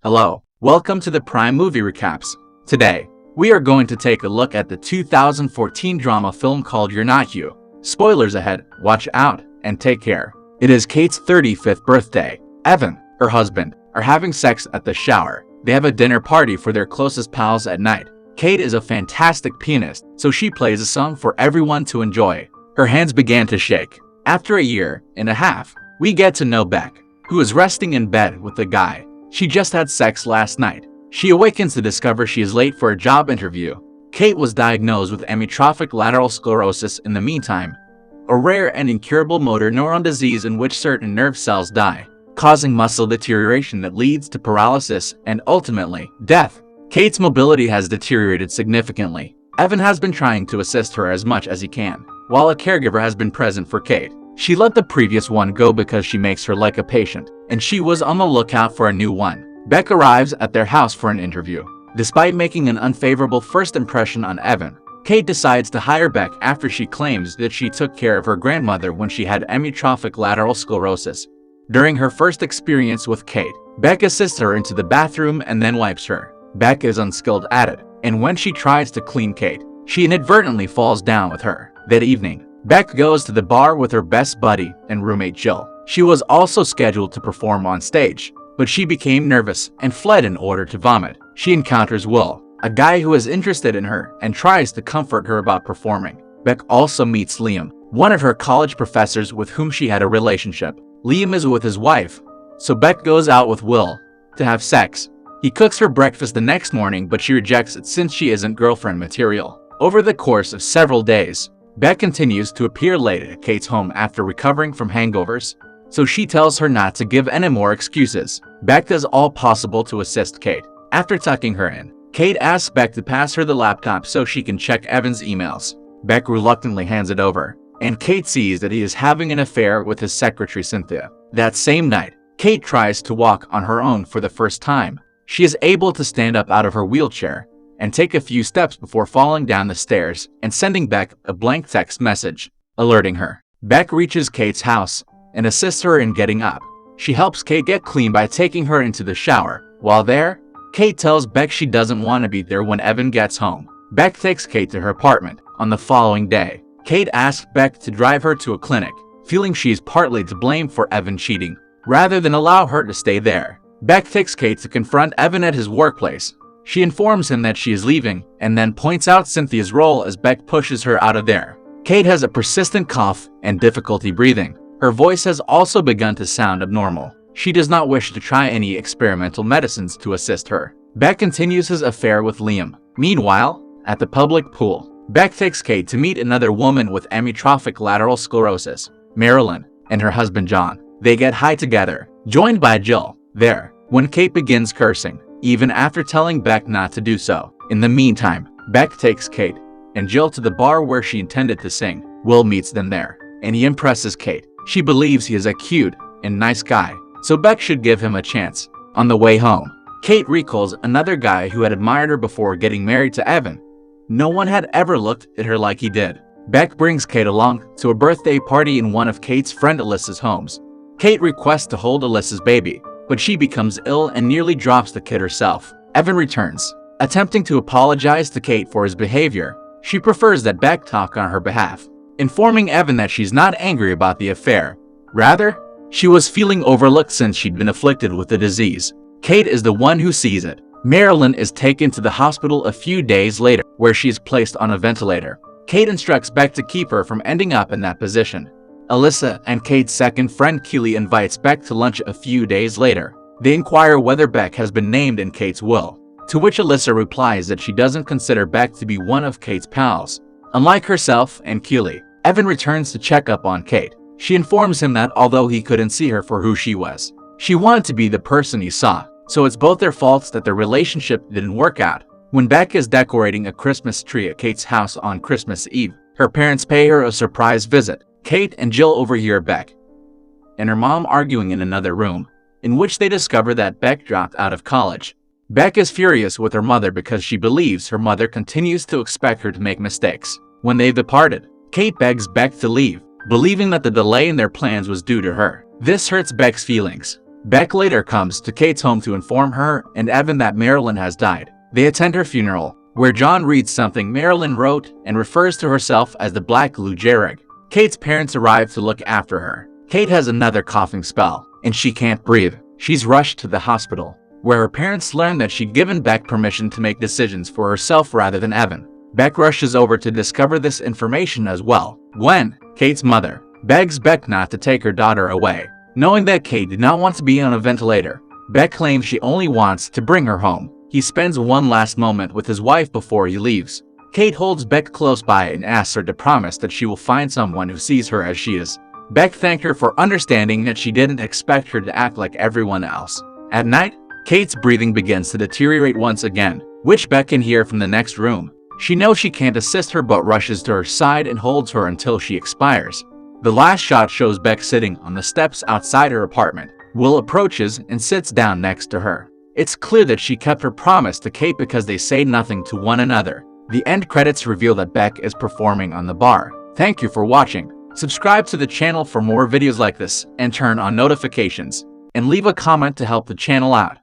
Hello, welcome to the Prime Movie Recaps. Today, we are going to take a look at the 2014 drama film called You're Not You. Spoilers ahead, watch out, and take care. It is Kate's 35th birthday. Evan, her husband, are having sex at the shower. They have a dinner party for their closest pals at night. Kate is a fantastic pianist, so she plays a song for everyone to enjoy. Her hands began to shake. After a year and a half, we get to know Beck, who is resting in bed with a guy she just had sex last night. She awakens to discover she is late for a job interview. Kate was diagnosed with amyotrophic lateral sclerosis in the meantime, a rare and incurable motor neuron disease in which certain nerve cells die, causing muscle deterioration that leads to paralysis and ultimately death. Kate's mobility has deteriorated significantly. Evan has been trying to assist her as much as he can, while a caregiver has been present for Kate. She let the previous one go because she makes her like a patient, and she was on the lookout for a new one. Beck arrives at their house for an interview. Despite making an unfavorable first impression on Evan, Kate decides to hire Beck after she claims that she took care of her grandmother when she had amyotrophic lateral sclerosis. During her first experience with Kate, Beck assists her into the bathroom and then wipes her. Beck is unskilled at it, and when she tries to clean Kate, she inadvertently falls down with her. That evening, Beck goes to the bar with her best buddy and roommate Jill. She was also scheduled to perform on stage, but she became nervous and fled in order to vomit. She encounters Will, a guy who is interested in her and tries to comfort her about performing. Beck also meets Liam, one of her college professors with whom she had a relationship. Liam is with his wife, so Beck goes out with Will to have sex. He cooks her breakfast the next morning, but she rejects it since she isn't girlfriend material. Over the course of several days, Beck continues to appear late at Kate's home after recovering from hangovers, so she tells her not to give any more excuses. Beck does all possible to assist Kate. After tucking her in, Kate asks Beck to pass her the laptop so she can check Evan's emails. Beck reluctantly hands it over, and Kate sees that he is having an affair with his secretary Cynthia. That same night, Kate tries to walk on her own for the first time. She is able to stand up out of her wheelchair and take a few steps before falling down the stairs and sending Beck a blank text message, alerting her. Beck reaches Kate's house and assists her in getting up. She helps Kate get clean by taking her into the shower. While there, Kate tells Beck she doesn't want to be there when Evan gets home. Beck takes Kate to her apartment. On the following day, Kate asks Beck to drive her to a clinic, feeling she is partly to blame for Evan cheating, rather than allow her to stay there. Beck takes Kate to confront Evan at his workplace. She informs him that she is leaving, and then points out Cynthia's role as Beck pushes her out of there. Kate has a persistent cough and difficulty breathing. Her voice has also begun to sound abnormal. She does not wish to try any experimental medicines to assist her. Beck continues his affair with Liam. Meanwhile, at the public pool, Beck takes Kate to meet another woman with amyotrophic lateral sclerosis, Marilyn, and her husband John. They get high together, joined by Jill. There, when Kate begins cursing, even after telling Beck not to do so. In the meantime, Beck takes Kate and Jill to the bar where she intended to sing. Will meets them there, and he impresses Kate. She believes he is a cute and nice guy, so Beck should give him a chance. On the way home, Kate recalls another guy who had admired her before getting married to Evan. No one had ever looked at her like he did. Beck brings Kate along to a birthday party in one of Kate's friend Alyssa's homes. Kate requests to hold Alyssa's baby, but she becomes ill and nearly drops the kid herself. Evan returns, attempting to apologize to Kate for his behavior. She prefers that Beck talk on her behalf, informing Evan that she's not angry about the affair. Rather, she was feeling overlooked since she'd been afflicted with the disease. Kate is the one who sees it. Marilyn is taken to the hospital a few days later, where she is placed on a ventilator. Kate instructs Beck to keep her from ending up in that position. Alyssa and Kate's second friend Keely invites Beck to lunch a few days later. They inquire whether Beck has been named in Kate's will, to which Alyssa replies that she doesn't consider Beck to be one of Kate's pals. Unlike herself and Keely, Evan returns to check up on Kate. She informs him that although he couldn't see her for who she was, she wanted to be the person he saw, so it's both their faults that their relationship didn't work out. When Beck is decorating a Christmas tree at Kate's house on Christmas Eve, her parents pay her a surprise visit. Kate and Jill overhear Beck and her mom arguing in another room, in which they discover that Beck dropped out of college. Beck is furious with her mother because she believes her mother continues to expect her to make mistakes. When they've departed, Kate begs Beck to leave, believing that the delay in their plans was due to her. This hurts Beck's feelings. Beck later comes to Kate's home to inform her and Evan that Marilyn has died. They attend her funeral, where John reads something Marilyn wrote and refers to herself as the Black Lou Gehrig. Kate's parents arrive to look after her. Kate has another coughing spell, and she can't breathe. She's rushed to the hospital, where her parents learn that she'd given Beck permission to make decisions for herself rather than Evan. Beck rushes over to discover this information as well. When Kate's mother begs Beck not to take her daughter away, knowing that Kate did not want to be on a ventilator, Beck claims she only wants to bring her home. He spends one last moment with his wife before he leaves. Kate holds Beck close by and asks her to promise that she will find someone who sees her as she is. Beck thanked her for understanding that she didn't expect her to act like everyone else. At night, Kate's breathing begins to deteriorate once again, which Beck can hear from the next room. She knows she can't assist her but rushes to her side and holds her until she expires. The last shot shows Beck sitting on the steps outside her apartment. Will approaches and sits down next to her. It's clear that she kept her promise to Kate because they say nothing to one another. The end credits reveal that Beck is performing on the bar. Thank you for watching. Subscribe to the channel for more videos like this and turn on notifications. And leave a comment to help the channel out.